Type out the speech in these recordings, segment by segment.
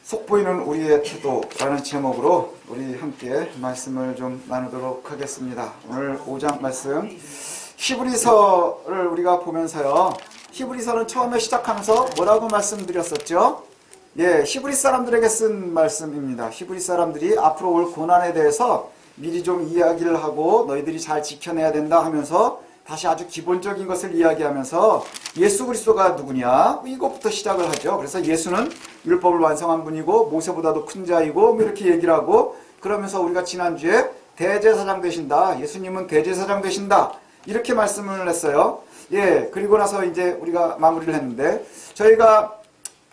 속보이는 우리의 태도라는 제목으로 우리 함께 말씀을 좀 나누도록 하겠습니다. 오늘 5장 말씀 히브리서를 우리가 보면서요, 히브리서는 처음에 시작하면서 뭐라고 말씀드렸었죠? 히브리 사람들에게 쓴 말씀입니다. 히브리 사람들이 앞으로 올 고난에 대해서 미리 좀 이야기를 하고 너희들이 잘 지켜내야 된다 하면서 다시 아주 기본적인 것을 이야기하면서 예수 그리스도가 누구냐? 이것부터 시작을 하죠. 그래서 예수는 율법을 완성한 분이고 모세보다도 큰 자이고 뭐 이렇게 얘기를 하고, 그러면서 우리가 지난주에 대제사장 되신다, 예수님은 대제사장 되신다, 이렇게 말씀을 했어요. 그리고 나서 이제 우리가 마무리를 했는데, 저희가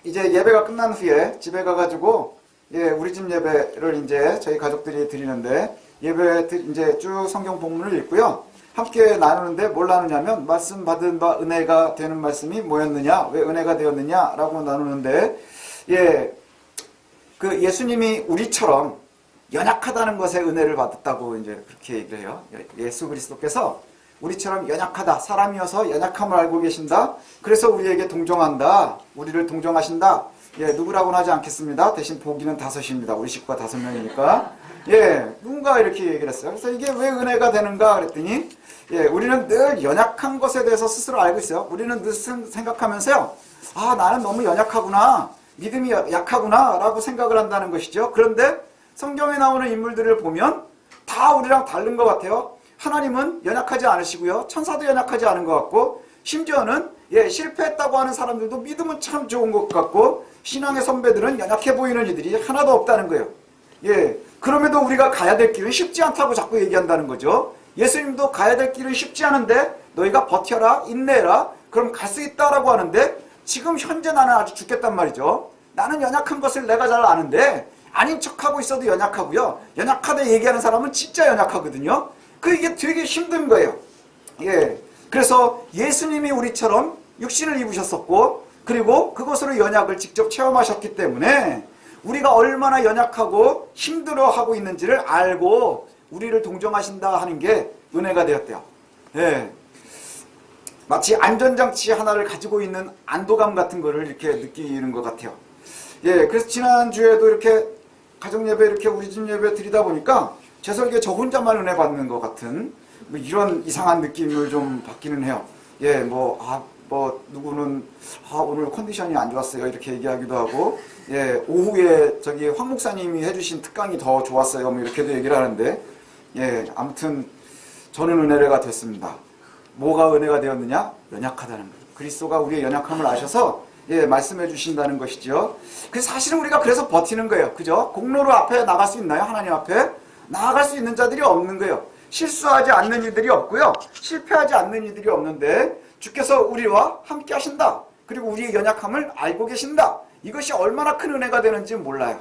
이제 예배가 끝난 후에 집에 가가지고 우리 집 예배를 이제 저희 가족들이 드리는데, 예배 이제 쭉 성경 본문을 읽고요, 함께 나누는데 뭘 나누냐면, 말씀 받은 바 은혜가 되는 말씀이 뭐였느냐, 왜 은혜가 되었느냐 라고 나누는데, 그 예수님이 우리처럼 연약하다는 것에 은혜를 받았다고 이제 그렇게 얘기를 해요. 예수 그리스도께서 우리처럼 연약하다, 사람이어서 연약함을 알고 계신다, 그래서 우리에게 동정한다, 우리를 동정하신다. 누구라고는 하지 않겠습니다. 대신 보기는 5입니다. 우리 식구가 5명이니까. 누군가 이렇게 얘기를 했어요. 그래서 이게 왜 은혜가 되는가 그랬더니, 우리는 늘 연약한 것에 대해서 스스로 알고 있어요. 우리는 늘 생각하면서요, 나는 너무 연약하구나, 믿음이 약하구나 라고 생각을 한다는 것이죠. 그런데 성경에 나오는 인물들을 보면 다 우리랑 다른 것 같아요. 하나님은 연약하지 않으시고요, 천사도 연약하지 않은 것 같고, 심지어는 실패했다고 하는 사람들도 믿음은 참 좋은 것 같고, 신앙의 선배들은 연약해 보이는 이들이 하나도 없다는 거예요. 그럼에도 우리가 가야 될 길은 쉽지 않다고 자꾸 얘기한다는 거죠. 예수님도 가야 될 길은 쉽지 않은데 너희가 버텨라, 인내해라, 그럼 갈 수 있다라고 하는데, 지금 현재 나는 아주 죽겠단 말이죠. 나는 연약한 것을 내가 잘 아는데 아닌 척하고 있어도 연약하고요, 연약하다 얘기하는 사람은 진짜 연약하거든요. 이게 되게 힘든 거예요. 그래서 예수님이 우리처럼 육신을 입으셨었고, 그리고 그것으로 연약을 직접 체험하셨기 때문에 우리가 얼마나 연약하고 힘들어하고 있는지를 알고 우리를 동정하신다 하는 게 은혜가 되었대요. 마치 안전장치 하나를 가지고 있는 안도감 같은 거를 이렇게 느끼는 것 같아요. 그래서 지난주에도 이렇게 가정예배, 이렇게 우리 집 예배 드리다 보니까 제 설교에 저 혼자만 은혜 받는 것 같은 뭐 이런 이상한 느낌을 좀 받기는 해요. 누구는 오늘 컨디션이 안 좋았어요 이렇게 얘기하기도 하고, 오후에 저기 황 목사님이 해주신 특강이 더 좋았어요 뭐 이렇게도 얘기를 하는데, 아무튼 저는 은혜가 됐습니다. 뭐가 은혜가 되었느냐? 연약하다는 거예요. 그리스도가 우리의 연약함을 아셔서 말씀해 주신다는 것이죠. 그래서 사실은 우리가 그래서 버티는 거예요. 그죠? 공로로 앞에 나갈 수 있나요? 하나님 앞에 나아갈 수 있는 자들이 없는 거예요. 실수하지 않는 이들이 없고요, 실패하지 않는 이들이 없는데, 주께서 우리와 함께 하신다, 그리고 우리의 연약함을 알고 계신다, 이것이 얼마나 큰 은혜가 되는지 몰라요.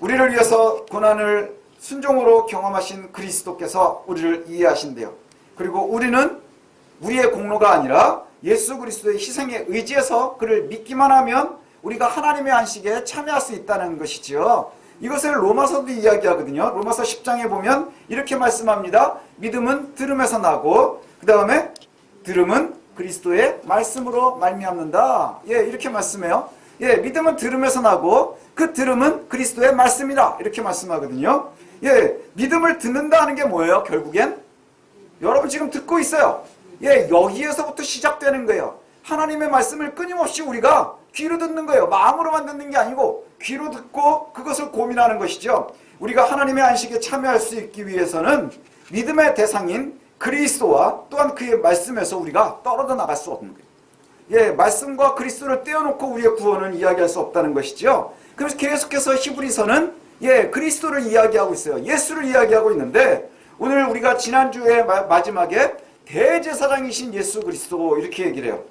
우리를 위해서 고난을 순종으로 경험하신 그리스도께서 우리를 이해하신대요. 그리고 우리는 우리의 공로가 아니라 예수 그리스도의 희생에 의지해서 그를 믿기만 하면 우리가 하나님의 안식에 참여할 수 있다는 것이지요. 이것을 로마서도 이야기하거든요. 로마서 10장에 보면 이렇게 말씀합니다. 믿음은 들음에서 나고, 그 다음에 들음은 그리스도의 말씀으로 말미암는다. 이렇게 말씀해요. 믿음은 들음에서 나고 그 들음은 그리스도의 말씀이다, 이렇게 말씀하거든요. 믿음을 듣는다 하는 게 뭐예요? 결국엔 여러분 지금 듣고 있어요. 여기에서부터 시작되는 거예요. 하나님의 말씀을 끊임없이 우리가 귀로 듣는 거예요. 마음으로만 듣는 게 아니고 귀로 듣고 그것을 고민하는 것이죠. 우리가 하나님의 안식에 참여할 수 있기 위해서는 믿음의 대상인 그리스도와 또한 그의 말씀에서 우리가 떨어져 나갈 수 없는 거예요. 말씀과 그리스도를 떼어놓고 우리의 구원은 이야기할 수 없다는 것이죠. 그래서 계속해서 히브리서는 그리스도를 이야기하고 있어요. 예수를 이야기하고 있는데, 오늘 우리가 지난주에 마지막에 대제사장이신 예수 그리스도 이렇게 얘기를 해요.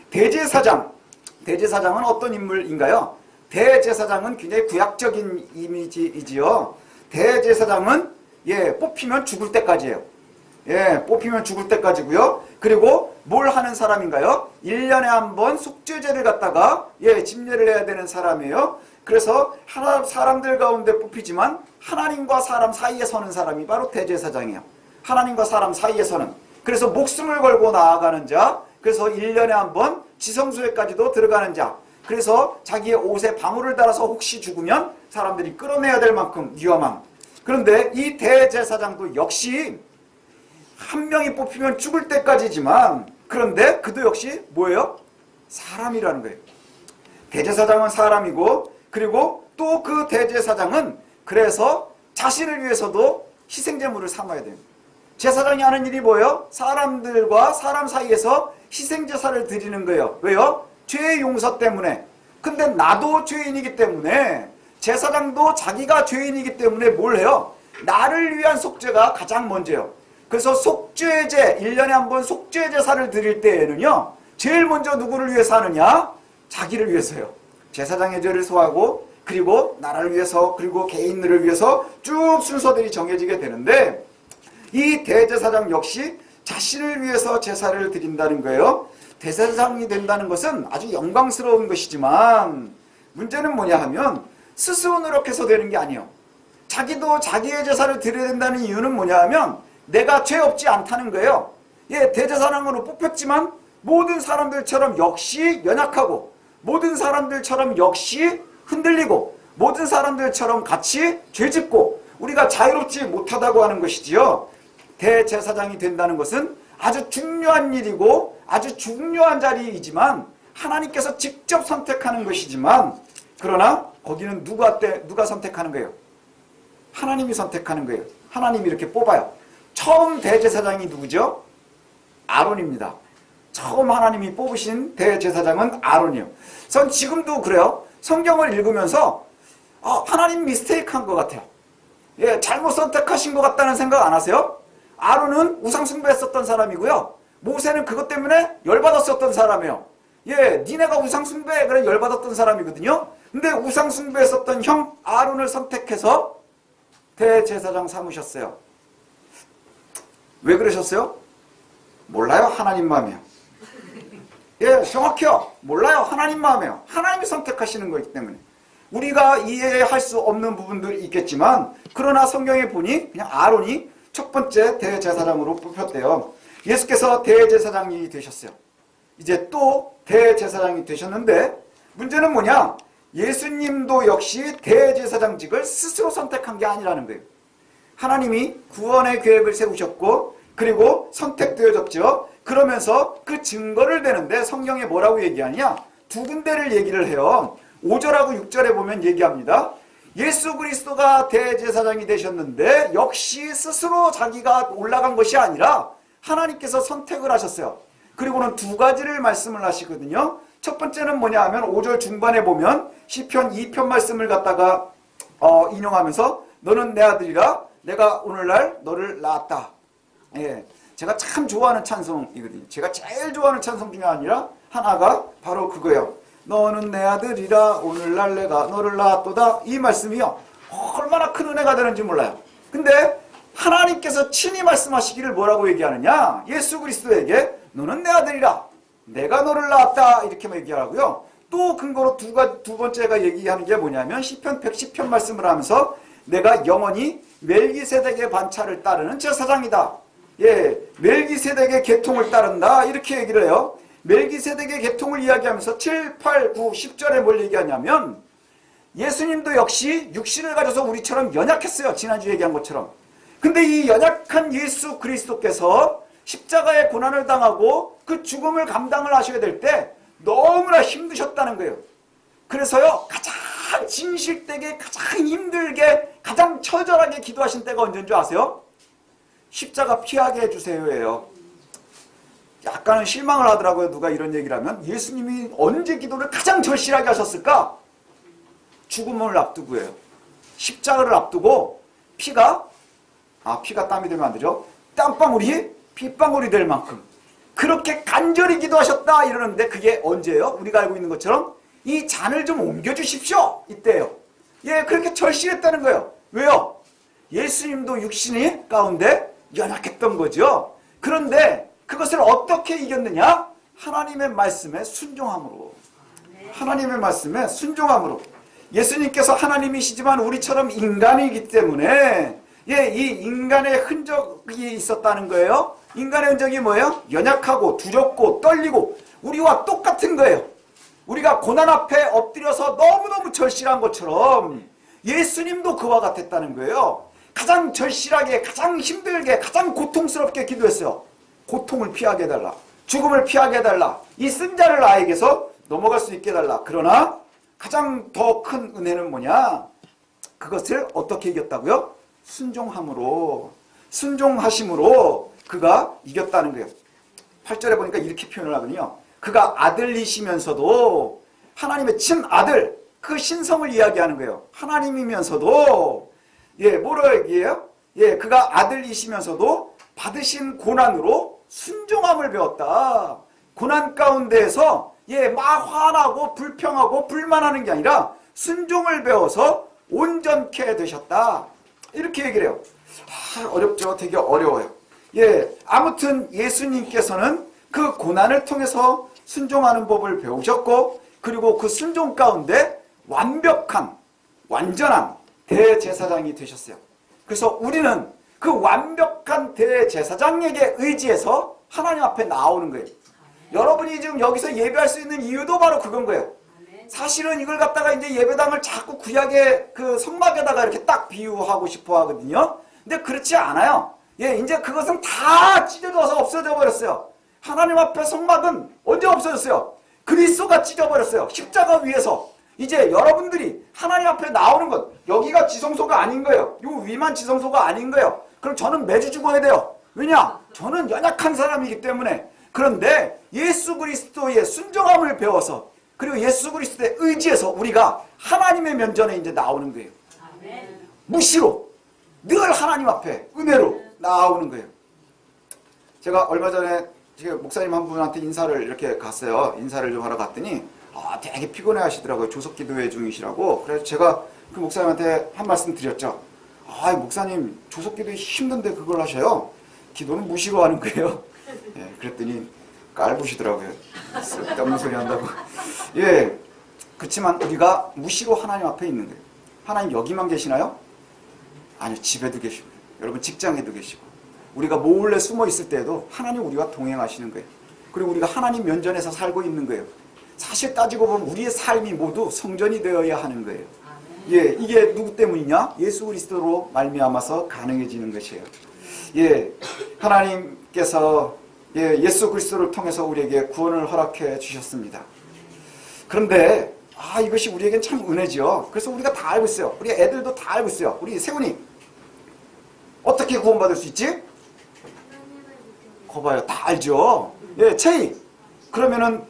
대제사장은 어떤 인물인가요? 대제사장은 굉장히 구약적인 이미지이지요. 대제사장은 뽑히면 죽을 때까지예요. 뽑히면 죽을 때까지고요. 그리고 뭘 하는 사람인가요? 1년에 한 번 속죄제를 갖다가 집례를 해야 되는 사람이에요. 그래서 사람들 가운데 뽑히지만 하나님과 사람 사이에 서는 사람이 바로 대제사장이에요. 하나님과 사람 사이에 서는. 그래서 목숨을 걸고 나아가는 자, 그래서 1년에 한 번 지성소에까지도 들어가는 자, 그래서 자기의 옷에 방울을 달아서 혹시 죽으면 사람들이 끌어내야 될 만큼 위험한. 그런데 이 대제사장도 역시 한 명이 뽑히면 죽을 때까지지만, 그런데 그도 역시 뭐예요? 사람이라는 거예요. 대제사장은 사람이고, 그리고 또 그 대제사장은 그래서 자신을 위해서도 희생제물을 삼아야 돼요. 제사장이 하는 일이 뭐예요? 사람들과 사람 사이에서 희생제사를 드리는 거예요. 왜요? 죄의 용서 때문에. 근데 나도 죄인이기 때문에, 제사장도 자기가 죄인이기 때문에 뭘 해요? 나를 위한 속죄가 가장 먼저예요. 그래서 속죄제, 1년에 한 번 속죄제사를 드릴 때에는요, 제일 먼저 누구를 위해서 하느냐? 자기를 위해서요. 제사장의 죄를 소하고, 그리고 나라를 위해서, 그리고 개인들을 위해서 쭉 순서들이 정해지게 되는데, 이 대제사장 역시 자신을 위해서 제사를 드린다는 거예요. 대제사장이 된다는 것은 아주 영광스러운 것이지만, 문제는 뭐냐 하면 스스로 노력해서 되는 게 아니에요. 자기도 자기의 제사를 드려야 된다는 이유는 뭐냐 하면 내가 죄 없지 않다는 거예요. 예, 대제사장으로 뽑혔지만 모든 사람들처럼 역시 연약하고, 모든 사람들처럼 역시 흔들리고, 모든 사람들처럼 같이 죄짓고, 우리가 자유롭지 못하다고 하는 것이지요. 대제사장이 된다는 것은 아주 중요한 일이고 아주 중요한 자리이지만, 하나님께서 직접 선택하는 것이지만, 그러나 거기는 누가 선택하는 거예요? 하나님이 선택하는 거예요. 하나님이 이렇게 뽑아요. 처음 대제사장이 누구죠? 아론입니다. 처음 하나님이 뽑으신 대제사장은 아론이에요. 전 지금도 그래요. 성경을 읽으면서 하나님 미스테이크한 것 같아요. 예, 잘못 선택하신 것 같다는 생각 안 하세요? 아론은 우상숭배했었던 사람이고요. 모세는 그것 때문에 열받았었던 사람이에요. 예, 니네가 우상숭배해 그래 열받았던 사람이거든요. 근데 우상숭배했었던 형 아론을 선택해서 대제사장 삼으셨어요. 왜 그러셨어요? 몰라요. 하나님 마음이에요. 예, 정확해요. 몰라요. 하나님 마음이에요. 하나님이 선택하시는 거기 때문에. 우리가 이해할 수 없는 부분들이 있겠지만, 그러나 성경에 보니 그냥 아론이 첫 번째 대제사장으로 뽑혔대요. 예수께서 대제사장이 되셨어요. 이제 또 대제사장이 되셨는데, 문제는 뭐냐? 예수님도 역시 대제사장직을 스스로 선택한 게 아니라는 거예요. 하나님이 구원의 계획을 세우셨고, 그리고 선택되어졌죠. 그러면서 그 증거를 대는데 성경에 뭐라고 얘기하냐? 두 군데를 얘기를 해요. 5절하고 6절에 보면 얘기합니다. 예수 그리스도가 대제사장이 되셨는데 역시 스스로 자기가 올라간 것이 아니라 하나님께서 선택을 하셨어요. 그리고는 두 가지를 말씀을 하시거든요. 첫 번째는 뭐냐 하면 5절 중반에 보면 시편 2편 말씀을 갖다가 인용하면서 너는 내 아들이라 내가 오늘날 너를 낳았다. 예, 제가 참 좋아하는 찬송이거든요. 제가 제일 좋아하는 찬송 중에 하나가 바로 그거예요. 너는 내 아들이라 오늘날 내가 너를 낳았도다. 이 말씀이요, 얼마나 큰 은혜가 되는지 몰라요. 근데 하나님께서 친히 말씀하시기를 뭐라고 얘기하느냐? 예수 그리스도에게 너는 내 아들이라 내가 너를 낳았다 이렇게만 얘기하고요. 또 근거로 두 번째가 얘기하는 게 뭐냐면 시편 110편 말씀을 하면서 내가 영원히 멜기세덱의 반차를 따르는 제사장이다. 예, 멜기세덱의 계통을 따른다 이렇게 얘기를 해요. 멜기세덱의 계통을 이야기하면서 7, 8, 9, 10절에 뭘 얘기하냐면 예수님도 역시 육신을 가져서 우리처럼 연약했어요. 지난주에 얘기한 것처럼. 근데 이 연약한 예수 그리스도께서 십자가의 고난을 당하고 그 죽음을 감당을 하셔야 될 때 너무나 힘드셨다는 거예요. 그래서요, 가장 진실되게, 가장 힘들게, 가장 처절하게 기도하신 때가 언제인 줄 아세요? 십자가 피하게 해주세요예요. 약간은 실망을 하더라고요. 누가 이런 얘기를 하면. 예수님이 언제 기도를 가장 절실하게 하셨을까? 죽음을 앞두고예요. 십자가를 앞두고 피가 땀이 되면 안 되죠. 땀방울이 핏방울이 될 만큼 그렇게 간절히 기도하셨다 이러는데 그게 언제예요? 우리가 알고 있는 것처럼 이 잔을 좀 옮겨주십시오 이때예요. 예, 그렇게 절실했다는 거예요. 왜요? 예수님도 육신이 가운데 연약했던 거죠. 그런데 그것을 어떻게 이겼느냐? 하나님의 말씀에 순종함으로. 하나님의 말씀에 순종함으로. 예수님께서 하나님이시지만 우리처럼 인간이기 때문에 이 인간의 흔적이 있었다는 거예요. 인간의 흔적이 뭐예요? 연약하고 두렵고 떨리고 우리와 똑같은 거예요. 우리가 고난 앞에 엎드려서 너무너무 절실한 것처럼 예수님도 그와 같았다는 거예요. 가장 절실하게, 가장 힘들게, 가장 고통스럽게 기도했어요. 고통을 피하게 해달라. 죽음을 피하게 해달라. 이 쓴 자를 나에게서 넘어갈 수 있게 해달라. 그러나 가장 더 큰 은혜는 뭐냐? 그것을 어떻게 이겼다고요? 순종함으로, 순종하심으로 그가 이겼다는 거예요. 8절에 보니까 이렇게 표현을 하거든요. 그가 아들이시면서도 하나님의 친아들, 그 신성을 이야기하는 거예요. 하나님이면서도 뭐로 얘기해요? 그가 아들이시면서도 받으신 고난으로 순종함을 배웠다. 고난 가운데에서 막 화나고 불평하고 불만하는 게 아니라 순종을 배워서 온전케 되셨다. 이렇게 얘기를 해요. 어렵죠? 되게 어려워요. 아무튼 예수님께서는 그 고난을 통해서 순종하는 법을 배우셨고, 그리고 그 순종 가운데 완벽한, 완전한 대제사장이 되셨어요. 그래서 우리는 그 완벽한 대제사장에게 의지해서 하나님 앞에 나오는 거예요. 여러분이 지금 여기서 예배할 수 있는 이유도 바로 그건 거예요. 사실은 이걸 갖다가 이제 예배당을 자꾸 구약의 그 성막에다가 이렇게 딱 비유하고 싶어 하거든요. 근데 그렇지 않아요. 이제 그것은 다 찢어져서 없어져 버렸어요. 하나님 앞에 성막은 언제 없어졌어요? 그리스도가 찢어버렸어요. 십자가 위에서. 이제 여러분들이 하나님 앞에 나오는 것, 여기가 지성소가 아닌 거예요. 요 위만 지성소가 아닌 거예요. 그럼 저는 매주 죽어야 돼요. 왜냐? 저는 연약한 사람이기 때문에. 그런데 예수 그리스도의 순종함을 배워서, 그리고 예수 그리스도의 의지에서 우리가 하나님의 면전에 이제 나오는 거예요. 무시로 늘 하나님 앞에 은혜로 나오는 거예요. 제가 얼마 전에 목사님 한 분한테 인사를 이렇게 갔어요. 인사를 좀 하러 갔더니 되게 피곤해 하시더라고요. 조석기도회 중이시라고. 그래서 제가 그 목사님한테 한 말씀 드렸죠. 목사님 조석기도회 힘든데 그걸 하셔요? 기도는 무시로 하는 거예요. 그랬더니 깔보시더라고요. 쓸데없는 소리 한다고. 그렇지만 우리가 무시로 하나님 앞에 있는 거예요. 하나님 여기만 계시나요? 아니요, 집에도 계시고, 여러분 직장에도 계시고, 우리가 몰래 숨어 있을 때에도 하나님 우리와 동행하시는 거예요. 그리고 우리가 하나님 면전에서 살고 있는 거예요. 사실 따지고 보면 우리의 삶이 모두 성전이 되어야 하는 거예요. 이게 누구 때문이냐? 예수 그리스도로 말미암아서 가능해지는 것이에요. 하나님께서 예수 그리스도를 통해서 우리에게 구원을 허락해 주셨습니다. 그런데 이것이 우리에겐 참 은혜죠. 그래서 우리가 다 알고 있어요. 우리 애들도 다 알고 있어요. 우리 세훈이 어떻게 구원받을 수 있지? 거봐요, 다 알죠. 채희, 그러면은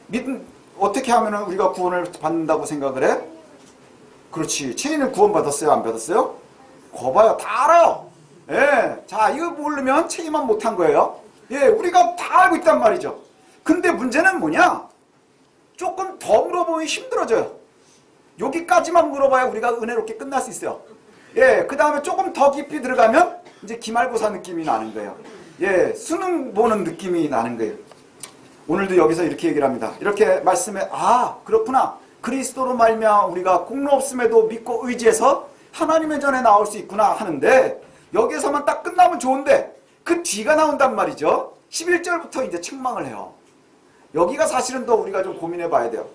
어떻게 하면은 우리가 구원을 받는다고 생각을 해? 그렇지. 채희는 구원 받았어요, 안 받았어요? 거봐요, 다 알아요. 자, 이거 모르면 채희만 못한 거예요. 우리가 다 알고 있단 말이죠. 근데 문제는 뭐냐? 조금 더 물어보면 힘들어져요. 여기까지만 물어봐야 우리가 은혜롭게 끝날 수 있어요. 그 다음에 조금 더 깊이 들어가면 이제 기말고사 느낌이 나는 거예요. 수능 보는 느낌이 나는 거예요. 오늘도 여기서 이렇게 얘기를 합니다. 이렇게 말씀에 그렇구나. 그리스도로 말미암아 우리가 공로 없음에도 믿고 의지해서 하나님의 전에 나올 수 있구나 하는데, 여기에서만 딱 끝나면 좋은데 그 뒤가 나온단 말이죠. 11절부터 이제 책망을 해요. 여기가 사실은 더 우리가 좀 고민해 봐야 돼요.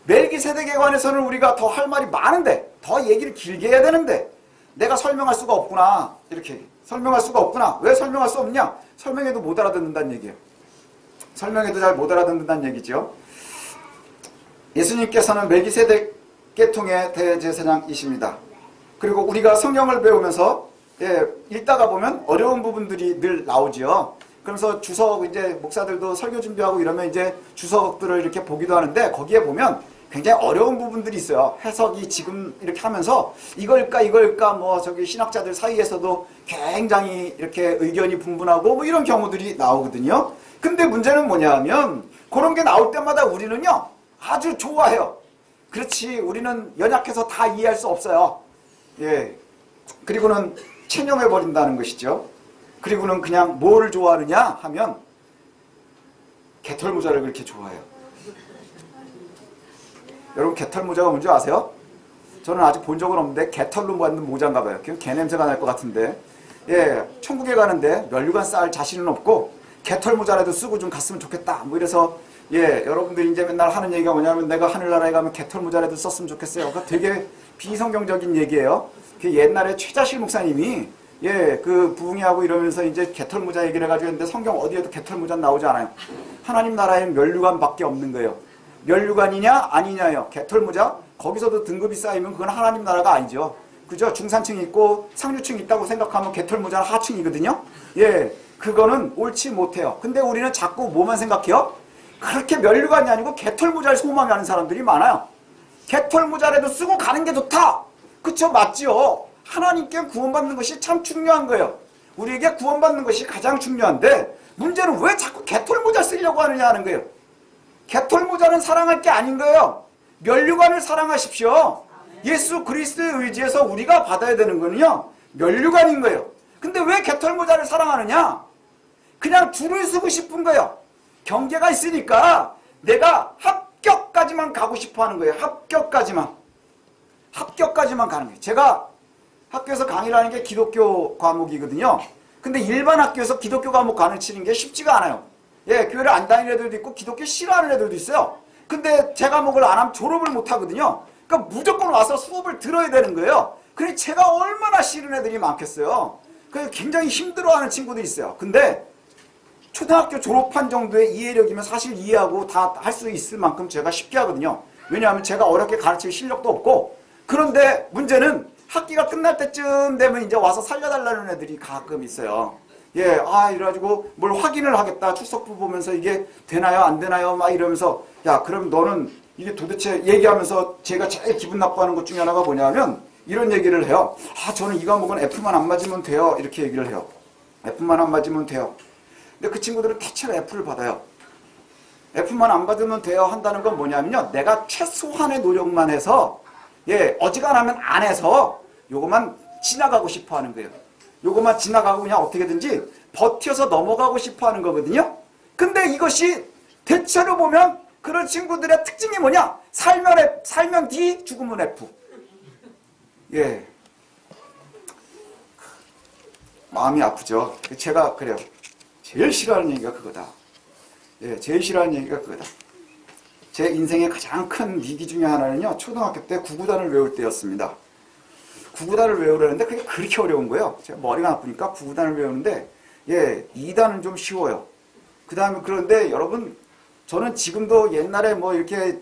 멜기세덱에 관해서는 우리가 더 할 말이 많은데, 더 얘기를 길게 해야 되는데 내가 설명할 수가 없구나. 이렇게 설명할 수가 없구나. 왜 설명할 수 없냐? 설명해도 못 알아듣는다는 얘기예요. 설명해도 잘 못 알아듣는다는 얘기죠. 예수님께서는 멜기세덱 계통의 대제사장이십니다. 그리고 우리가 성경을 배우면서 읽다가 보면 어려운 부분들이 늘 나오지요. 그러면서 주석, 이제 목사들도 설교 준비하고 이러면 이제 주석들을 이렇게 보기도 하는데, 거기에 보면 굉장히 어려운 부분들이 있어요. 해석이 지금 이렇게 하면서 이걸까 뭐 저기 신학자들 사이에서도 굉장히 이렇게 의견이 분분하고 뭐 이런 경우들이 나오거든요. 근데 문제는 뭐냐 하면, 그런 게 나올 때마다 우리는요 아주 좋아해요. 그렇지, 우리는 연약해서 다 이해할 수 없어요. 그리고는 체념해버린다는 것이죠. 그리고는 그냥 뭐를 좋아하느냐 하면 개털모자를 그렇게 좋아해요. 여러분, 개털모자가 뭔지 아세요? 저는 아직 본 적은 없는데 개털로 만든 모자인가 봐요. 그냥 개 냄새가 날 것 같은데, 천국에 가는데 면류관 쌓을 자신은 없고 개털모자라도 쓰고 좀 갔으면 좋겠다 뭐 이래서 예, 여러분들이 이제 맨날 하는 얘기가 뭐냐면 내가 하늘나라에 가면 개털무자라도 썼으면 좋겠어요. 그거 되게 비성경적인 얘기예요. 그 옛날에 최자실 목사님이 예, 그 부흥회하고 이러면서 이제 개털무자 얘기를 해가지고 했는데 성경 어디에도 개털무자 나오지 않아요. 하나님 나라에는 면류관밖에 없는 거예요. 면류관이냐 아니냐요. 개털무자 거기서도 등급이 쌓이면 그건 하나님 나라가 아니죠. 그죠? 중산층이 있고 상류층이 있다고 생각하면 개털무자는 하층이거든요. 예, 그거는 옳지 못해요. 근데 우리는 자꾸 뭐만 생각해요? 그렇게 면류관이 아니고 개털무자를 소망하는 사람들이 많아요. 개털무자라도 쓰고 가는 게 좋다. 그쵸? 맞지요. 하나님께 구원받는 것이 참 중요한 거예요. 우리에게 구원받는 것이 가장 중요한데 문제는 왜 자꾸 개털무자 쓰려고 하느냐 하는 거예요. 개털무자는 사랑할 게 아닌 거예요. 면류관을 사랑하십시오. 예수 그리스도의 의지에서 우리가 받아야 되는 거는요, 면류관인 거예요. 근데 왜 개털무자를 사랑하느냐? 그냥 줄을 서고 싶은 거예요. 경계가 있으니까 내가 합격까지만 가고 싶어 하는 거예요. 합격까지만 가는 거예요. 제가 학교에서 강의를 하는 게 기독교 과목이거든요. 근데 일반 학교에서 기독교 과목 가르치는 게 쉽지가 않아요. 예, 교회를 안 다니는 애들도 있고 기독교 싫어하는 애들도 있어요. 근데 제 과목을 안 하면 졸업을 못 하거든요. 그러니까 무조건 와서 수업을 들어야 되는 거예요. 그래 제가 얼마나 싫은 애들이 많겠어요. 그래서 굉장히 힘들어하는 친구들이 있어요. 근데 초등학교 졸업한 정도의 이해력이면 사실 이해하고 다 할 수 있을 만큼 제가 쉽게 하거든요. 왜냐하면 제가 어렵게 가르칠 실력도 없고. 그런데 문제는 학기가 끝날 때쯤 되면 이제 와서 살려달라는 애들이 가끔 있어요. 예, 이래가지고 뭘 확인을 하겠다. 출석부 보면서 이게 되나요? 안 되나요? 막 이러면서 야, 그럼 너는 이게 도대체 얘기하면서 제가 제일 기분 나빠하는 것 중에 하나가 뭐냐면 이런 얘기를 해요. 저는 이 과목은 F만 안 맞으면 돼요. 이렇게 얘기를 해요. F만 안 맞으면 돼요. 근데 그 친구들은 대체로 F를 받아요. F만 안 받으면 돼요 한다는 건 뭐냐면요. 내가 최소한의 노력만 해서 예, 어지간하면 안 해서 요것만 지나가고 싶어 하는 거예요. 요것만 지나가고 그냥 어떻게든지 버텨서 넘어가고 싶어 하는 거거든요. 근데 이것이 대체로 보면 그런 친구들의 특징이 뭐냐? 살면 D, 죽으면 F. 예. 마음이 아프죠. 제가 그래요. 제일 싫어하는 얘기가 그거다. 예, 제일 싫어하는 얘기가 그거다. 제 인생의 가장 큰 위기 중에 하나는요, 초등학교 때 구구단을 외울 때였습니다. 구구단을 외우려는데 그게 그렇게 어려운 거예요. 제가 머리가 나쁘니까 구구단을 외우는데, 예, 2단은 좀 쉬워요. 그 다음에 그런데 여러분, 저는 지금도 옛날에 뭐 이렇게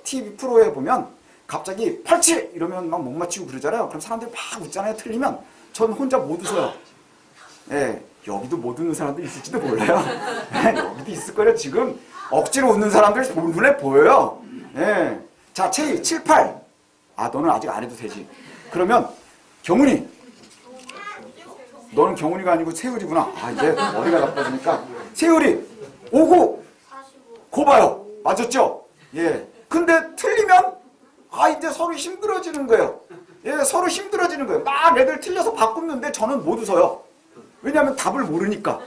TV 프로에 보면 갑자기 87! 이러면 막 못 맞히고 그러잖아요. 그럼 사람들이 막 웃잖아요. 틀리면. 전 혼자 못 웃어요. 예, 여기도 못 웃는 사람들 있을지도 몰라요. 예, 여기도 있을 거예요. 지금 억지로 웃는 사람들 눈에 보여요. 예. 자, 7, 8. 너는 아직 안 해도 되지. 그러면 경훈이. 너는 경훈이가 아니고 세율이구나. 이제 머리가 나빠지니까. 세율이 59. 고 봐요. 맞았죠? 예. 근데 틀리면 이제 서로 힘들어지는 거예요. 예, 서로 힘들어지는 거예요. 막 애들 틀려서 바꾸는데 저는 못 웃어요. 왜냐하면 답을 모르니까.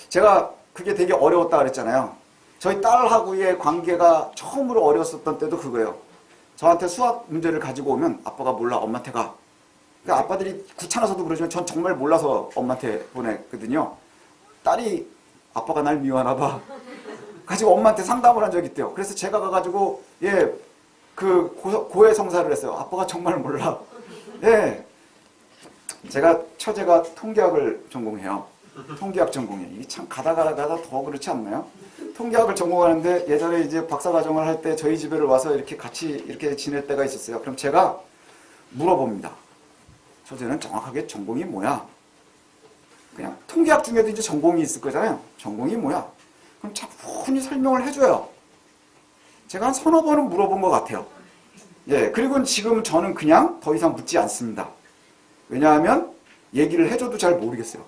제가 그게 되게 어려웠다 그랬잖아요. 저희 딸하고의 관계가 처음으로 어려웠었던 때도 그거예요. 저한테 수학 문제를 가지고 오면 아빠가 몰라, 엄마한테 가. 그러니까 아빠들이 귀찮아서도 그러지만 전 정말 몰라서 엄마한테 보냈거든요. 딸이 아빠가 날 미워하나 봐. 가지고 엄마한테 상담을 한 적이 있대요. 그래서 제가 가가지고 고해성사를 했어요. 아빠가 정말 몰라. 예. 제가 처제가 통계학을 전공해요. 통계학 전공해. 이게 참 가다 더 그렇지 않나요? 통계학을 전공하는데 예전에 이제 박사과정을 할 때 저희 집에 와서 이렇게 같이 이렇게 지낼 때가 있었어요. 그럼 제가 물어봅니다. 처제는 정확하게 전공이 뭐야? 그냥 통계학 중에도 이제 전공이 있을 거잖아요. 전공이 뭐야? 그럼 차분히 설명을 해줘요. 제가 한 서너 번은 물어본 것 같아요. 예, 그리고 지금 저는 그냥 더 이상 묻지 않습니다. 왜냐하면 얘기를 해줘도 잘 모르겠어요.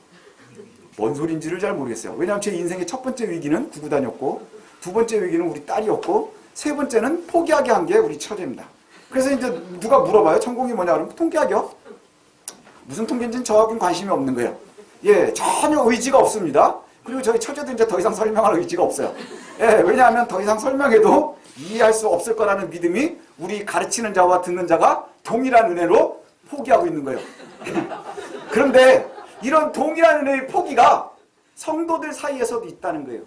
뭔 소린지를 잘 모르겠어요. 왜냐하면 제 인생의 첫 번째 위기는 구구단이었고, 두 번째 위기는 우리 딸이었고, 세 번째는 포기하게 한 게 우리 처제입니다. 그래서 이제 누가 물어봐요. 전공이 뭐냐 그러면 통계학이요? 무슨 통계인지는 저하고는 관심이 없는 거예요. 예, 전혀 의지가 없습니다. 그리고 저희 처제도 이제 더 이상 설명할 의지가 없어요. 예, 왜냐하면 더 이상 설명해도 이해할 수 없을 거라는 믿음이 우리 가르치는 자와 듣는 자가 동일한 은혜로 포기하고 있는 거예요. 그런데 이런 동일한 은혜의 포기가 성도들 사이에서도 있다는 거예요.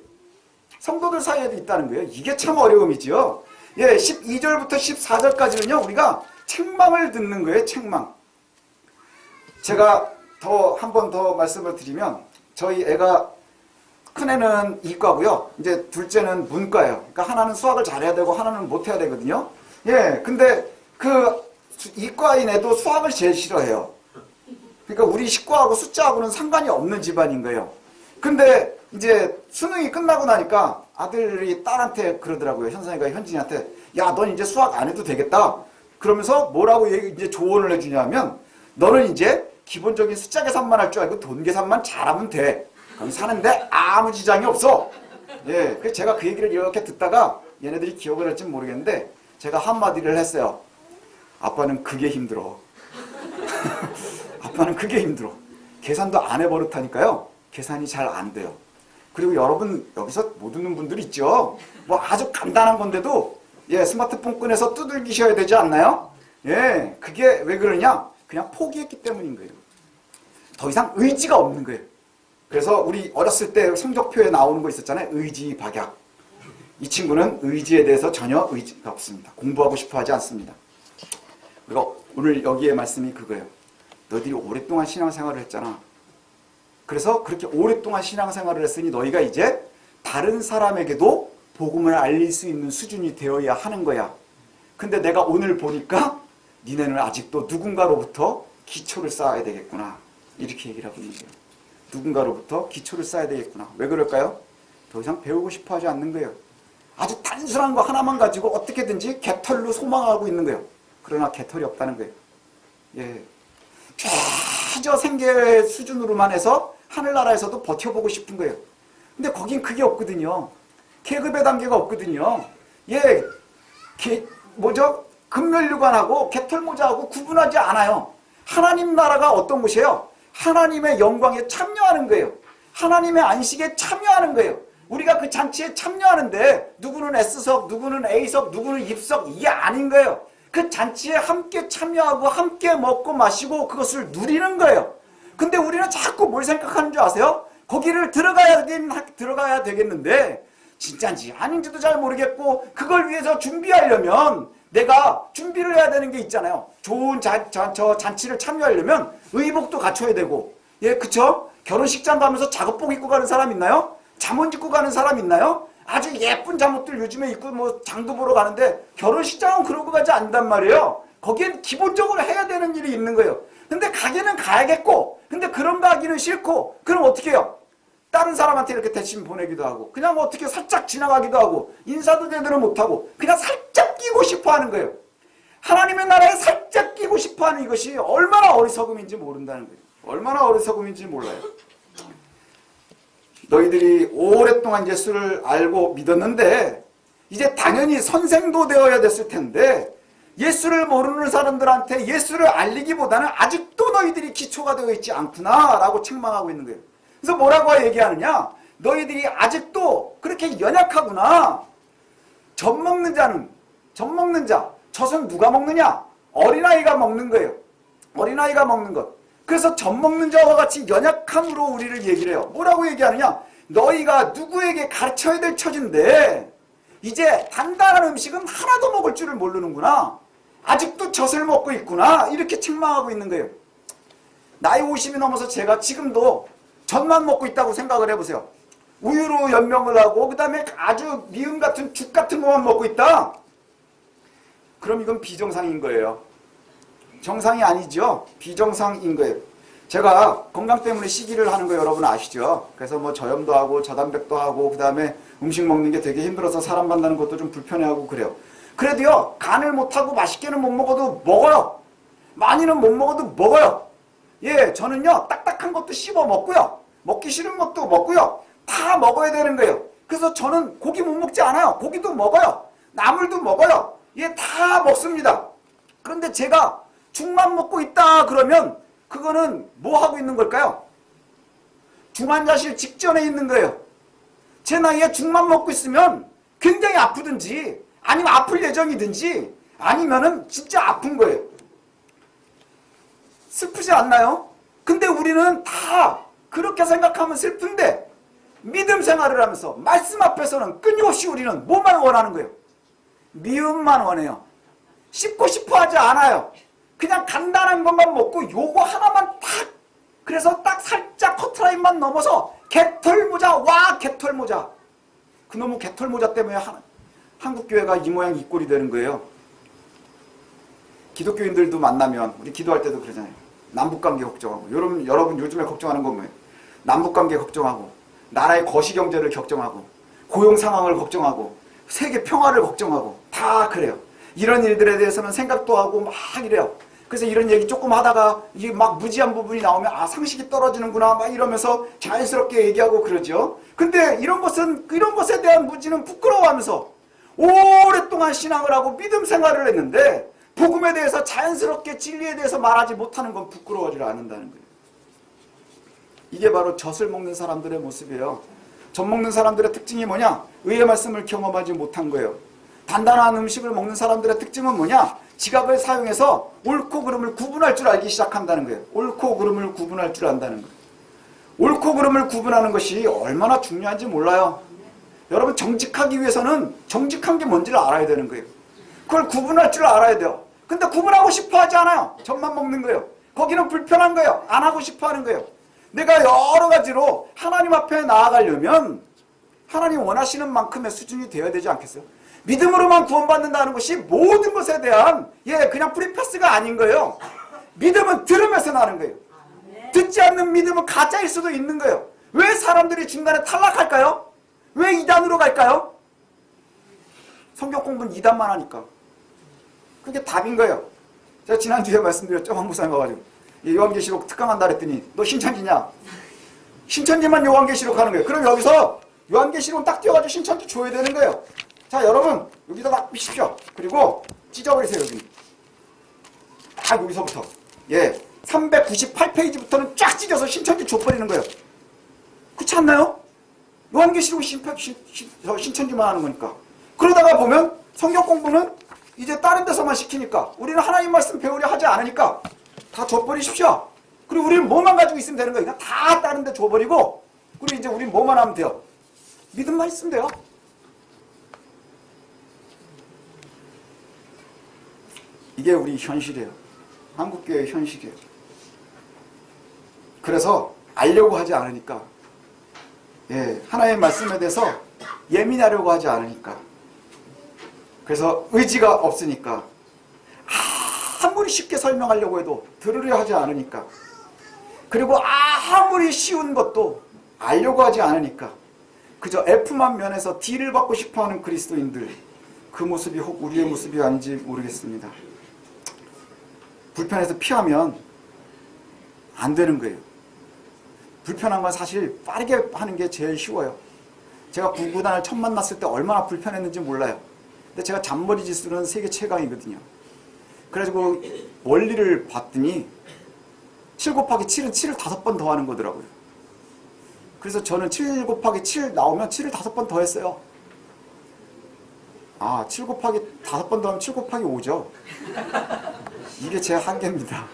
성도들 사이에도 있다는 거예요. 이게 참 어려움이지요. 예, 12절부터 14절까지는요, 우리가 책망을 듣는 거예요, 책망. 제가 한 번 더 말씀을 드리면, 저희 애가, 큰애는 이과고요. 이제 둘째는 문과예요. 그러니까 하나는 수학을 잘해야 되고, 하나는 못해야 되거든요. 예, 근데 그 이과인 애도 수학을 제일 싫어해요. 그러니까 우리 식구하고 숫자하고는 상관이 없는 집안인 거예요. 근데 이제 수능이 끝나고 나니까 아들이 딸한테 그러더라고요. 현선이가 현진이한테, 야, 넌 이제 수학 안 해도 되겠다. 그러면서 뭐라고 이제 조언을 해주냐면, 너는 이제 기본적인 숫자 계산만 할 줄 알고 돈 계산만 잘하면 돼. 그럼 사는데 아무 지장이 없어. 예, 그래서 제가 그 얘기를 이렇게 듣다가 얘네들이 기억을 할지 모르겠는데 제가 한마디를 했어요. 아빠는 그게 힘들어. 아빠는 그게 힘들어. 계산도 안 해버릇하니까요. 계산이 잘 안 돼요. 그리고 여러분 여기서 못 웃는 분들 있죠. 뭐 아주 간단한 건데도 예, 스마트폰 꺼내서 두들기셔야 되지 않나요? 예, 그게 왜 그러냐? 그냥 포기했기 때문인 거예요. 더 이상 의지가 없는 거예요. 그래서 우리 어렸을 때 성적표에 나오는 거 있었잖아요. 의지박약. 이 친구는 의지에 대해서 전혀 의지가 없습니다. 공부하고 싶어 하지 않습니다. 그리고 오늘 여기에 말씀이 그거예요. 너희들이 오랫동안 신앙생활을 했잖아. 그래서 그렇게 오랫동안 신앙생활을 했으니 너희가 이제 다른 사람에게도 복음을 알릴 수 있는 수준이 되어야 하는 거야. 근데 내가 오늘 보니까 니네는 아직도 누군가로부터 기초를 쌓아야 되겠구나. 이렇게 얘기를 하고 있는 거예요. 누군가로부터 기초를 쌓아야 되겠구나. 왜 그럴까요? 더 이상 배우고 싶어 하지 않는 거예요. 아주 단순한 거 하나만 가지고 어떻게든지 개털로 소망하고 있는 거예요. 그러나 개털이 없다는 거예요. 예, 최저 생계 수준으로만 해서 하늘나라에서도 버텨보고 싶은 거예요. 근데 거긴 그게 없거든요. 계급의 단계가 없거든요. 예, 금멸류관하고 개털모자하고 구분하지 않아요. 하나님 나라가 어떤 곳이에요? 하나님의 영광에 참여하는 거예요. 하나님의 안식에 참여하는 거예요. 우리가 그 잔치에 참여하는데 누구는 S석, 누구는 A석, 누구는 입석, 이게 아닌 거예요. 그 잔치에 함께 참여하고 함께 먹고 마시고 그것을 누리는 거예요. 근데 우리는 자꾸 뭘 생각하는 줄 아세요? 거기를 들어가야 되겠는데 진짜인지 아닌지도 잘 모르겠고 그걸 위해서 준비하려면 내가 준비를 해야 되는 게 있잖아요. 좋은 잔치를 참여하려면 의복도 갖춰야 되고, 예, 그쵸? 결혼식장 가면서 작업복 입고 가는 사람 있나요? 잠옷 입고 가는 사람 있나요? 아주 예쁜 잠옷들 요즘에 입고 뭐 장도 보러 가는데 결혼식장은 그러고 가지 않는단 말이에요. 거기엔 기본적으로 해야 되는 일이 있는 거예요. 근데 가게는 가야겠고, 근데 그런 거 하기는 싫고, 그럼 어떻게 해요? 다른 사람한테 이렇게 대신 보내기도 하고 그냥 뭐 어떻게 살짝 지나가기도 하고 인사도 제대로 못하고 그냥 살짝 끼고 싶어 하는 거예요. 하나님의 나라에 살짝 끼고 싶어 하는 이것이 얼마나 어리석음인지 모른다는 거예요. 얼마나 어리석음인지 몰라요. 너희들이 오랫동안 예수를 알고 믿었는데 이제 당연히 선생도 되어야 됐을 텐데 예수를 모르는 사람들한테 예수를 알리기보다는 아직도 너희들이 기초가 되어 있지 않구나 라고 책망하고 있는 거예요. 그래서 뭐라고 얘기하느냐? 너희들이 아직도 그렇게 연약하구나. 젖 먹는 자. 젖은 누가 먹느냐? 어린아이가 먹는 거예요. 어린아이가 먹는 것. 그래서 젖 먹는 자와 같이 연약함으로 우리를 얘기를 해요. 뭐라고 얘기하느냐? 너희가 누구에게 가르쳐야 될 처지인데 이제 단단한 음식은 하나도 먹을 줄을 모르는구나. 아직도 젖을 먹고 있구나. 이렇게 책망하고 있는 거예요. 나이 50이 넘어서 제가 지금도 젖만 먹고 있다고 생각을 해보세요. 우유로 연명을 하고 그 다음에 아주 미음 같은 죽 같은 것만 먹고 있다. 그럼 이건 비정상인 거예요. 정상이 아니죠. 비정상인 거예요. 제가 건강 때문에 시기를 하는 거 여러분 아시죠? 그래서 뭐 저염도 하고 저단백도 하고 그 다음에 음식 먹는 게 되게 힘들어서 사람 만나는 것도 좀 불편해하고 그래요. 그래도요 간을 못하고 맛있게는 못 먹어도 먹어요. 많이는 못 먹어도 먹어요. 예, 저는요 딱딱한 것도 씹어 먹고요 먹기 싫은 것도 먹고요 다 먹어야 되는 거예요. 그래서 저는 고기 못 먹지 않아요. 고기도 먹어요. 나물도 먹어요. 예, 다 먹습니다. 그런데 제가 죽만 먹고 있다 그러면 그거는 뭐 하고 있는 걸까요? 중환자실 직전에 있는 거예요. 제 나이에 죽만 먹고 있으면 굉장히 아프든지 아니면 아플 예정이든지 아니면은 진짜 아픈 거예요. 슬프지 않나요? 근데 우리는 다 그렇게 생각하면 슬픈데 믿음 생활을 하면서 말씀 앞에서는 끊임없이 우리는 뭐만 원하는 거예요? 미움만 원해요. 씹고 싶어 하지 않아요. 그냥 간단한 것만 먹고 요거 하나만 딱, 그래서 딱 살짝 커트라인만 넘어서 개털모자, 와 개털모자. 그놈의 개털모자 때문에 한국교회가 이 모양 이 꼴이 되는 거예요. 기독교인들도 만나면 우리 기도할 때도 그러잖아요. 남북관계 걱정하고. 여러분 요즘에 걱정하는 건 뭐예요? 남북관계 걱정하고, 나라의 거시경제를 걱정하고, 고용 상황을 걱정하고, 세계 평화를 걱정하고, 다 그래요. 이런 일들에 대해서는 생각도 하고 막 이래요. 그래서 이런 얘기 조금 하다가 이게 막 무지한 부분이 나오면 아, 상식이 떨어지는구나 막 이러면서 자연스럽게 얘기하고 그러죠. 근데 이런 것에 대한 무지는 부끄러워하면서 오랫동안 신앙을 하고 믿음 생활을 했는데 복음에 대해서 자연스럽게 진리에 대해서 말하지 못하는 건 부끄러워하지 않는다는 거예요. 이게 바로 젖을 먹는 사람들의 모습이에요. 젖 먹는 사람들의 특징이 뭐냐? 의의 말씀을 경험하지 못한 거예요. 단단한 음식을 먹는 사람들의 특징은 뭐냐? 지각을 사용해서 옳고 그름을 구분할 줄 알기 시작한다는 거예요. 옳고 그름을 구분할 줄 안다는 거예요. 옳고 그름을 구분하는 것이 얼마나 중요한지 몰라요. 여러분 정직하기 위해서는 정직한 게 뭔지를 알아야 되는 거예요. 그걸 구분할 줄 알아야 돼요. 근데 구분하고 싶어 하지 않아요. 젖만 먹는 거예요. 거기는 불편한 거예요. 안 하고 싶어 하는 거예요. 내가 여러 가지로 하나님 앞에 나아가려면 하나님 원하시는 만큼의 수준이 되어야 되지 않겠어요? 믿음으로만 구원받는다는 것이 모든 것에 대한 그냥 프리패스가 아닌 거예요. 믿음은 들으면서 나는 거예요. 듣지 않는 믿음은 가짜일 수도 있는 거예요. 왜 사람들이 중간에 탈락할까요? 왜 이단으로 갈까요? 성경 공부는 이단만 하니까. 그게 답인 거예요. 제가 지난주에 말씀드렸죠. 황 목사님 와가지고 요한계시록 특강한다 그랬더니 너 신천지냐? 신천지만 요한계시록 하는 거예요. 그럼 여기서 요한계시록은 딱 띄워가지고 신천지 줘야 되는 거예요. 자, 여러분 여기다 딱 미십시오. 그리고 찢어버리세요. 여기 딱 여기서부터 398페이지부터는 쫙 찢어서 신천지 줘버리는 거예요. 그렇지 않나요? 요한계시록은 신천지만 하는 거니까. 그러다가 보면 성경 공부는 이제 다른 데서만 시키니까 우리는 하나님 말씀 배우려 하지 않으니까 다 줘버리십시오. 그리고 우리는 뭐만 가지고 있으면 되는 거예요. 다 다른 데 줘버리고 그리고 이제 우리는 뭐만 하면 돼요? 믿음만 있으면 돼요. 이게 우리 현실이에요. 한국교회의 현실이에요. 그래서 알려고 하지 않으니까 하나님의 말씀에 대해서 예민하려고 하지 않으니까 그래서 의지가 없으니까 아무리 쉽게 설명하려고 해도 들으려 하지 않으니까 그리고 아무리 쉬운 것도 알려고 하지 않으니까 그저 F만 면에서 D를 받고 싶어하는 그리스도인들 그 모습이 혹 우리의 모습이 아닌지 모르겠습니다. 불편해서 피하면 안 되는 거예요. 불편한 건 사실 빠르게 하는 게 제일 쉬워요. 제가 구구단을 처음 만났을 때 얼마나 불편했는지 몰라요. 근데 제가 잔머리 지수는 세계 최강이거든요. 그래가지고 원리를 봤더니 7 곱하기 7은 7을 5번 더 하는 거더라고요. 그래서 저는 7 곱하기 7 나오면 7을 5번 더 했어요. 7 곱하기 5번 더 하면 7 곱하기 5죠. 이게 제 한계입니다.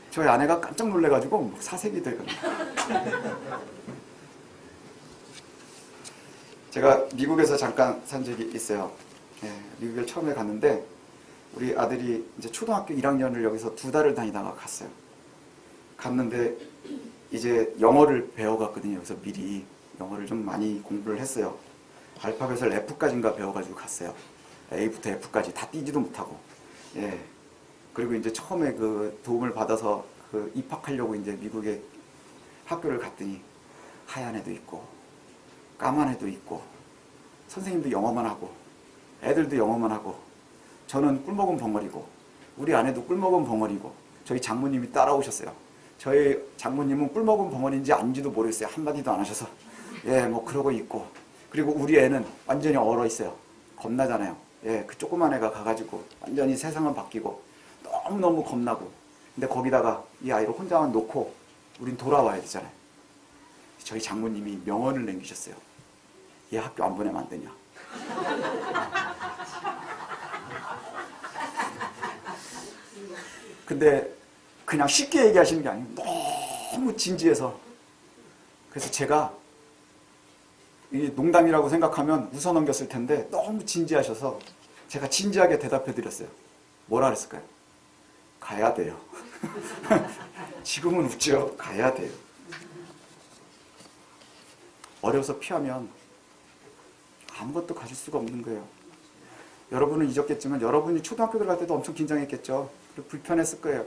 저희 아내가 깜짝 놀래가지고 사색이 되거든요. 제가 미국에서 잠깐 산 적이 있어요. 미국에 처음에 갔는데 우리 아들이 이제 초등학교 1학년을 여기서 2달을 다니다가 갔어요. 갔는데 이제 영어를 배워갔거든요. 여기서 미리 영어를 좀 많이 공부를 했어요. 알파벳을 F까지인가 배워가지고 갔어요. A부터 F까지 다 띄지도 못하고. 그리고 이제 처음에 그 도움을 받아서 그 입학하려고 이제 미국에 학교를 갔더니 하얀 애도 있고 까만 애도 있고 선생님도 영어만 하고 애들도 영어만 하고 저는 꿀먹은 벙어리고 우리 아내도 꿀먹은 벙어리고 저희 장모님이 따라오셨어요. 저희 장모님은 꿀먹은 벙어리인지 아닌지도 모르겠어요. 한마디도 안 하셔서 뭐 그러고 있고 그리고 우리 애는 완전히 얼어 있어요. 겁나잖아요. 그 조그만 애가 가가지고 완전히 세상은 바뀌고 너무너무 겁나고 근데 거기다가 이 아이를 혼자만 놓고 우린 돌아와야 되잖아요. 저희 장모님이 명언을 남기셨어요. 얘 학교 안 보내면 안 되냐. 근데 그냥 쉽게 얘기하시는 게 아니고 너무 진지해서 그래서 제가 이 농담이라고 생각하면 웃어넘겼을 텐데 너무 진지하셔서 제가 진지하게 대답해 드렸어요. 뭐라 그랬을까요? 가야 돼요. 지금은 웃죠. 가야 돼요. 어려서 피하면 아무것도 가질 수가 없는 거예요. 여러분은 잊었겠지만 여러분이 초등학교 들어갈 때도 엄청 긴장했겠죠. 그리고 불편했을 거예요.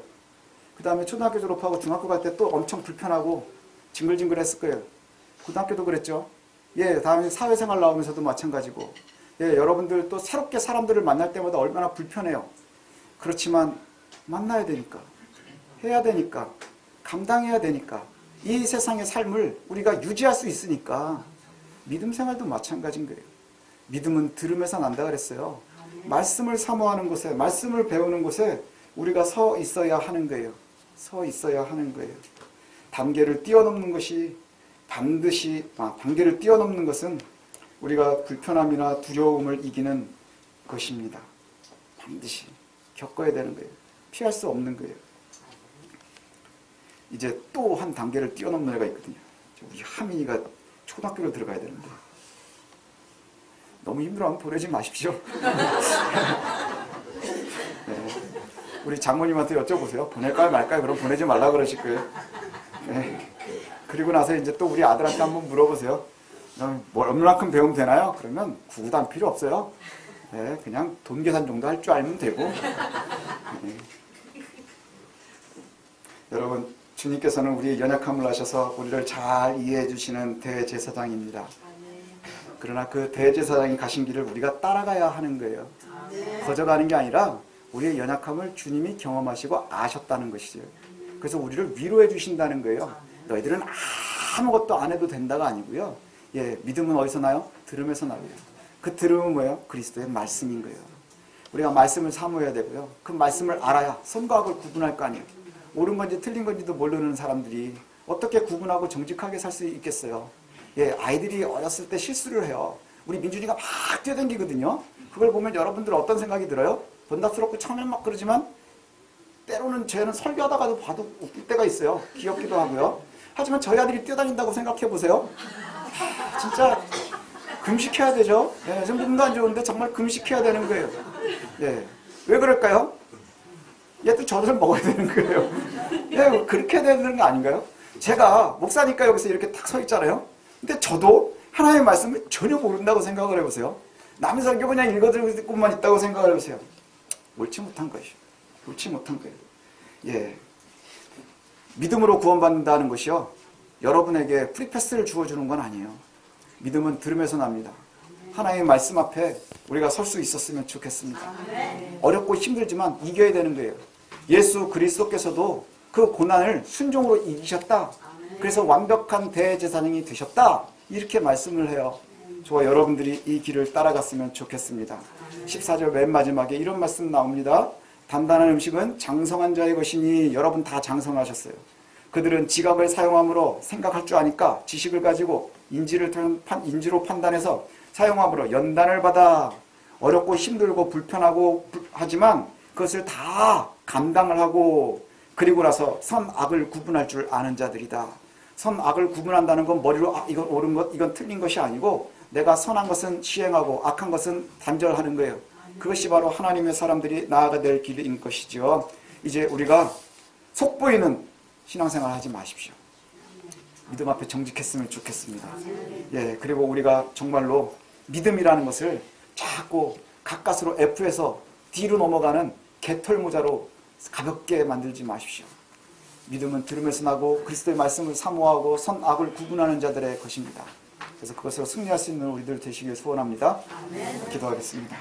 그 다음에 초등학교 졸업하고 중학교 갈 때 또 엄청 불편하고 징글징글했을 거예요. 고등학교도 그랬죠. 예, 다음에 사회생활 나오면서도 마찬가지고, 예, 여러분들 또 새롭게 사람들을 만날 때마다 얼마나 불편해요. 그렇지만 만나야 되니까, 해야 되니까, 감당해야 되니까, 이 세상의 삶을 우리가 유지할 수 있으니까 믿음 생활도 마찬가지인 거예요. 믿음은 들음에서 난다 그랬어요. 말씀을 사모하는 곳에, 말씀을 배우는 곳에 우리가 서 있어야 하는 거예요. 서 있어야 하는 거예요. 단계를 뛰어넘는 것이 반드시, 단계를 뛰어넘는 것은 우리가 불편함이나 두려움을 이기는 것입니다. 반드시 겪어야 되는 거예요. 피할 수 없는 거예요. 이제 또 한 단계를 뛰어넘는 애가 있거든요. 우리 하민이가 초등학교를 들어가야 되는데 너무 힘들어하면 보내지 마십시오. 네. 우리 장모님한테 여쭤보세요. 보낼까요 말까요? 그럼 보내지 말라 그러실 거예요. 네. 그리고 나서 이제 또 우리 아들한테 한번 물어보세요. 뭐 얼마만큼 배우면 되나요? 그러면 구구단 필요 없어요. 네, 그냥 돈 계산 정도 할 줄 알면 되고. 네. 여러분, 주님께서는 우리의 연약함을 아셔서 우리를 잘 이해해 주시는 대제사장입니다. 그러나 그 대제사장이 가신 길을 우리가 따라가야 하는 거예요. 거저가는 게 아니라 우리의 연약함을 주님이 경험하시고 아셨다는 것이죠. 그래서 우리를 위로해 주신다는 거예요. 너희들은 아무것도 안 해도 된다가 아니고요. 예, 믿음은 어디서 나요? 들음에서 나고요. 그 들음은 뭐예요? 그리스도의 말씀인 거예요. 우리가 말씀을 사모해야 되고요. 그 말씀을 알아야 선과 악을 구분할 거 아니에요. 옳은 건지 틀린 건지도 모르는 사람들이 어떻게 구분하고 정직하게 살 수 있겠어요? 예, 아이들이 어렸을 때 실수를 해요. 우리 민준이가 막 뛰어다니거든요. 그걸 보면 여러분들 어떤 생각이 들어요? 번답스럽고 처음엔 막 그러지만 때로는 쟤는 설교하다가도 봐도 웃길 때가 있어요. 귀엽기도 하고요. 하지만 저희 아들이 뛰어다닌다고 생각해 보세요. 진짜 금식해야 되죠. 예, 좀 몸도 안 좋은데 정말 금식해야 되는 거예요. 예, 왜 그럴까요? 얘도 젖을 먹어야 되는 거예요. 예, 그렇게 되는 거 아닌가요? 제가 목사니까 여기서 이렇게 딱 서 있잖아요. 근데 저도 하나님의 말씀을 전혀 모른다고 생각을 해보세요. 남의 설교 그냥 읽어듣고만 있다고 생각을 해보세요. 옳지 못한 것이요. 옳지 못한 거예요. 예, 믿음으로 구원받는다는 것이요, 여러분에게 프리패스를 주어주는 건 아니에요. 믿음은 들음에서 납니다. 하나님의 말씀 앞에 우리가 설 수 있었으면 좋겠습니다. 어렵고 힘들지만 이겨야 되는 거예요. 예수 그리스도께서도 그 고난을 순종으로 이기셨다. 그래서 완벽한 대제사장이 되셨다. 이렇게 말씀을 해요. 저와 여러분들이 이 길을 따라갔으면 좋겠습니다. 14절 맨 마지막에 이런 말씀 나옵니다. 단단한 음식은 장성한 자의 것이니, 여러분 다 장성하셨어요. 그들은 지각을 사용함으로 생각할 줄 아니까 지식을 가지고 인지로 판단해서 사용함으로 연단을 받아 어렵고 힘들고 불편하고 하지만 그것을 다 감당을 하고 그리고 나서 선악을 구분할 줄 아는 자들이다. 선악을 구분한다는 건 머리로 이건 옳은 것, 이건 틀린 것이 아니고 내가 선한 것은 시행하고 악한 것은 단절하는 거예요. 그것이 바로 하나님의 사람들이 나아가 될 길인 것이죠. 이제 우리가 속보이는 신앙생활 하지 마십시오. 믿음 앞에 정직했으면 좋겠습니다. 예, 그리고 우리가 정말로 믿음이라는 것을 자꾸 가까스로 F에서 D로 넘어가는 개털모자로 가볍게 만들지 마십시오. 믿음은 들음에서 나고 그리스도의 말씀을 사모하고 선악을 구분하는 자들의 것입니다. 그래서 그것으로 승리할 수 있는 우리들 되시길 소원합니다. 기도하겠습니다.